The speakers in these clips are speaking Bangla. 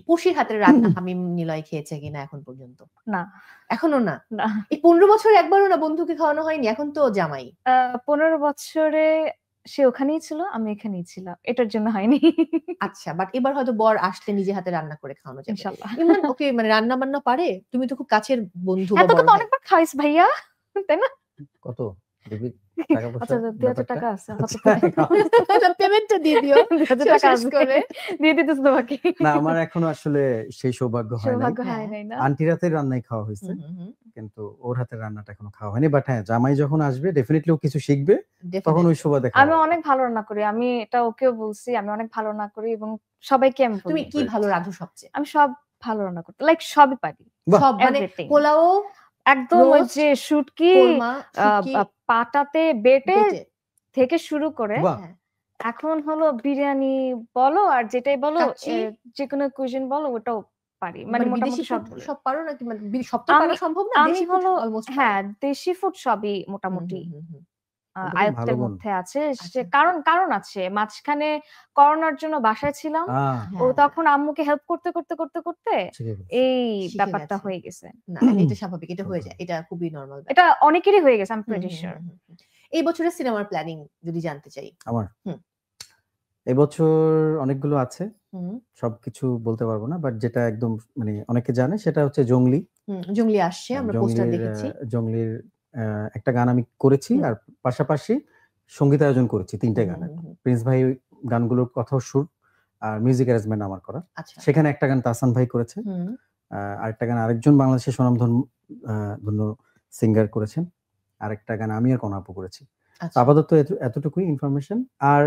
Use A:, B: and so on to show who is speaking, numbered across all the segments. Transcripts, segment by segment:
A: পড়শির হাতের রান্না হামিম নিলয় খেয়েছে কিনা এখন পর্যন্ত?
B: না,
A: এখনো না।
B: না।
A: এই 15 বছরে একবারও না বন্ধুকে খাওয়ানো হয়নি? এখন তো জামাই।
B: 15 বছরে সে ওখানেই ছিল, আমি এখানেই ছিলাম। এটার জন্য হয়নি।
A: আচ্ছা, বাট এবার হয়তো বর আসলে নিজে হাতে রান্না করে খাওয়ানো যাবে।
B: ইনশাআল্লাহ।
A: ইমরান ওকে মানে রান্না বান্না পারে? তুমি তো খুব কাছের বন্ধু বা
B: এতকে
A: বড়
B: তো
A: ভাই।
B: অনেকবার খাওয়াইছি ভাইয়া, তাই না?
C: কত দেখবি টাকা
B: আচ্ছা,
C: পয়সা
B: 2000 টাকা আছে
A: পেমেন্টটা দিয়ে দিও
B: 2000 টাকা
A: শেষ
B: আছে
A: করে।
B: দিয়ে দিতেছ তোমাকে।
C: না আমার এখনো আসলে সেই সৌভাগ্য হয় নাই।
B: সৌভাগ্য হয়
A: হ্যাঁ।
B: নাই না?
C: আন্টির হাতের রান্নাই খাওয়া হয়েছে,
A: হুম, হুম, হুম।
C: কিন্তু ওর হাতের রান্নাটা এখনো খাওয়া হয়নি। বাট হ্যাঁ, জামাই যখন আসবে ডেফিনেটলি ও কিছু শিখবে, তখন ওই
A: Definitely.
C: সুবাদে
B: আমি
C: খাওয়া হবে।
B: অনেক ভালো রান্না করি। আমি এটা ওকেও বলছি। আমি অনেক ভালো রান্না করি এবং সবাইকে আমি
A: তুমি
B: বলি।
A: কি ভালো রাঁধো সবচেয়ে?
B: আমি সব ভালো রান্না করতে লাইক সবই পারি।
C: বাহ!
A: সব মানে
B: Everything.
A: পোলাও,
B: একদম ওই
A: roast,
B: যে শুটকি
A: কোরমা, শুটকি
B: পাটাতে বেটে
A: বেটে।
B: থেকে শুরু করে
C: বাহ!
A: হ্যাঁ।
B: এখন হলো বিরিয়ানি বলো আর যেটাই বলো
A: কাচ্চি?
B: যেকোনো কুইজিন বলো ওটাও পারি। মানে
A: মানে বিদেশি
B: মোটামুটি
A: ফুড
B: সব
A: সব পারো নাকি? মানে সব তো পারা
B: আমি
A: সম্ভব না।
B: আমি
A: দেশি ফুড
B: হলো
A: অলমোস্ট পারো।
B: হ্যাঁ, দেশি ফুড সবই
A: হুম,
B: মোটামুটি
A: হুম, হুম, হুম।
C: এটা খুব ভালো
B: আয়ত্তের
C: গুণ।
B: মধ্যে আছে।
A: আচ্ছা।
B: কারণ আছে। মাঝখানে করোনার জন্য বাসায় ছিলাম। ও
A: হ্যাঁ,
B: তখন আম্মুকে হেল্প করতে
C: শিখে গেছে।
B: এই
A: শিখে
B: ব্যাপারটা
A: গেছে।
B: হয়ে গেছে।
A: না, এটা স্বাভাবিক। এটা হয়ে যায়। এটা খুবই নরমাল ব্যাপার।
B: এটা অনেকেরই হয়ে গেছে, I am
A: hmm,
B: pretty
A: hmm,
B: sure.
A: Hmm, hmm. এই বছরের সিনেমার প্ল্যানিং যদি জানতে চাই।
C: আমার
A: হুম।
C: এবছর অনেকগুলো আছে।
A: হুম,
C: সবকিছু বলতে পারবো না। বাট যেটা একদম মানে অনেকে জানে সেটা হচ্ছে জংলি।
A: হুম। জঙ্গলি আসছে। আমরা পোস্টার দেখেছি।
C: জংলির একটা গান আমি করেছি,
A: হুম।
C: আর পাশাপাশি সঙ্গীতায়োজন করেছি ৩ টে
A: হুম,
C: গানের।
A: হুম, হুম।
C: প্রিন্স ভাই গানগুলোর কথাও সুর আর মিউজিক অ্যারেঞ্জমেন্ট আমার করা।
A: আচ্ছা।
C: সেখানে একটা গান তাহসান ভাই করেছে।
A: হুম।
C: আরেকটা গান আরেকজন বাংলাদেশের ধন্য সিঙ্গার করেছেন। আরেকটা গান আমি আর কনা আপু করেছি। তো
A: আচ্ছা।
C: আপাতত এতটুকুই ইনফরমেশন। আর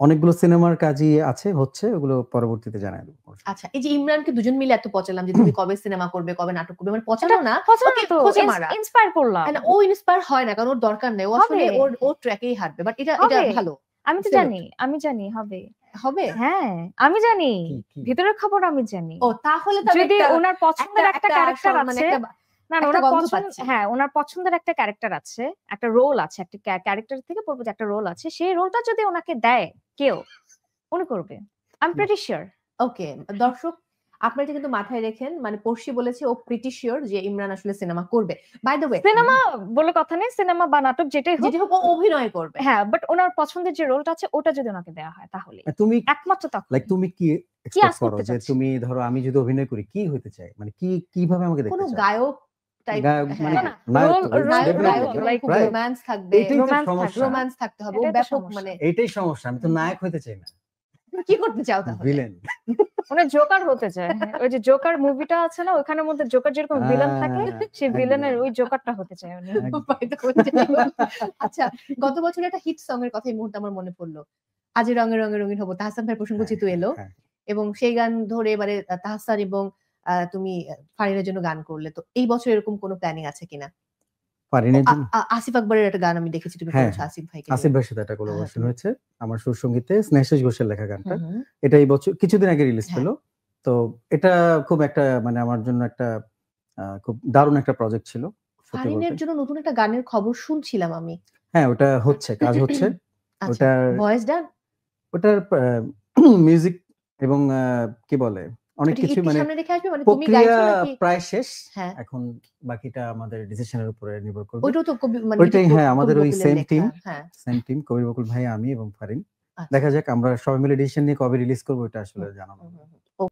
C: অনেকগুলো সিনেমার কাজই আছে, হচ্ছে, ওগুলো পরবর্তীতে জানাই দেব।
A: আচ্ছা, এই যে ইমরানকে দুজন মিলে এত পচালাম যে তুমি কবে সিনেমা করবে, কবে নাটক করবে। মানে
B: এটা
A: পচানো না,
B: পছন্দ
A: ওকে
B: তো
A: খোঁচে মারা।
B: ইন্সপায়ার করলাম।
A: না, ও ইন্সপায়ার হয় না কারণ ওর দরকার নেই। ও আসলে
B: হবে।
A: ওর ট্র্যাকেই হাঁটবে। বাট এটা
B: হবে।
A: ভালো।
B: আমি তো
A: Salute.
B: জানি হবে।
A: হবে?
B: হ্যাঁ, আমি জানি।
C: কি?
B: ভিতরের খবর আমি জানি।
A: ও তাহলে তো আমি
B: যদি
A: একটা
B: ওনার পছন্দের একটা ক্যারেক্টার
A: মানে
B: আছে, না
A: একটা
B: ওনার
A: গন্ধ
B: পছন্দ
A: পাচ্ছি।
B: হ্যাঁ, ওনার পছন্দের একটা ক্যারেক্টার আছে, একটা রোল আছে, একটা ক্যারেক্টার থেকে বলবো যে একটা রোল আছে। সেই রোলটা যদি ওনাকে দেয় কেউ, উনি করবে। I am pretty sure.
A: Okay, দর্শক আপনারা এটা কিন্তু মাথায় রেখেন। মানে পড়শি বলেছে ও প্রিটি সিওর যে ইমরান আসলে সিনেমা করবে। বাই দ্য ওয়ে
B: সিনেমা বলে কথা নেই, সিনেমা বা নাটক যেটাই হোক,
A: যেটা হোক ও অভিনয় করবে।
B: হ্যাঁ, বাট ওনার পছন্দের যে রোলটা আছে ওটা যদি ওনাকে দেওয়া হয় তাহলে
C: তুমি
B: একমাত্র তখন
C: তুমি কি
B: কি
C: এক্সপেক্ট
B: আস
C: করো
B: করতে
C: যে
B: চাচ্ছি?
C: তুমি ধরো আমি যদি অভিনয় করি কি হইতে চাই? মানে কিভাবে আমাকে
A: কোনো
C: দেখতে চাও?
A: গায়ক টাইপ
C: গায়ক মানে
B: না,
C: নায়ক
B: রোল
C: তো
B: রোল
C: definitely,
B: রোল লাইক
A: খুব
C: right?
A: রোমান্স থাকবে,
C: এইটাই তো
B: রোমান্স
C: সমস্যা।
A: রোমান্স থাকতে হবে। ও
B: এটাই তো
A: ব্যাপক
B: সমস্যা।
A: মানে
C: এইটাই সমস্যা। আমি তো নায়ক হইতে চাই না,
A: তুমি কি করতে চাও তাহলে?
C: ভিলেন।
B: উনি জোকার হতে চায়। ওই যে জোকার মুভিটা আছে না, ওখানের মধ্যে জোকার যেরকম ভিলেন থাকে, সেই ভিলেনের ওই জোকারটা হতে চায় উনি।
A: By the way, আচ্ছা, গত বছর একটা হিট সং এর কথা এই মুহূর্তে আমার মনে পড়লো। আজ রঙে রঙে রঙিন হবো। তাহসান ভাইয়ের প্রসঙ্গ যেহেতু এলো
C: হ্যাঁ।
A: এবং সেই গান ধরে এবারে তাহসান এবং তুমি ফারিনের জন্য গান করলে। তো এই বছর এরকম কোনো প্ল্যানিং আছে কিনা?
C: ফারিনের জন্য
A: আসিফ আকবরের একটা গান আমি দেখেছি তুমি
C: হ্যাঁ,
A: করেছো আসিফ ভাইকে
C: আসিফ
A: নিয়ে।
C: ভাইয়ের সাথে একটা কোলাবোরেশন
A: তুমি
C: হয়েছে। আমার সুর সঙ্গীতে স্নেহাশিস ঘোষের লেখা গানটা।
A: হুম, হুম।
C: এটা এই বছর কিছুদিন আগে রিলিজ
A: হ্যাঁ।
C: পেল। তো এটা খুব একটা মানে আমার জন্য একটা খুব দারুণ একটা প্রজেক্ট ছিল সত্যি বলতে।
A: ফারিনের জন্য নতুন একটা গানের খবর শুনছিলাম আমি।
C: হ্যাঁ, ওটা হচ্ছে, কাজ হচ্ছে।
A: আচ্ছা, ভয়েস ডান?
C: ওটার মিউজিক এবং কি বলে অনেক
A: ওটা
C: কিছু
A: একটু
C: মানে
A: সামনে রেখে আসবে মানে তুমি
C: প্রক্রিয়া
A: গাইছো নাকি?
C: প্রায় শেষ।
A: হ্যাঁ।
C: এখন বাকিটা আমাদের ডিসিশনের উপরে নির্ভর করবে।
A: ওইটাও তো কবি মানে
C: ওইটাই হ্যাঁ, আমাদের ওই
A: কবি
C: সেম
A: বকুলের
C: টিম,
A: লেখা। হ্যাঁ।
C: কবির বকুল ভাই, আমি এবং ফারিন।
A: আচ্ছা।
C: দেখা যাক আমরা সবাই মিলে ডিসিশন নিয়ে কবে রিলিজ করব এটা আসলে জানানো।
A: হুম, হুম, হুম।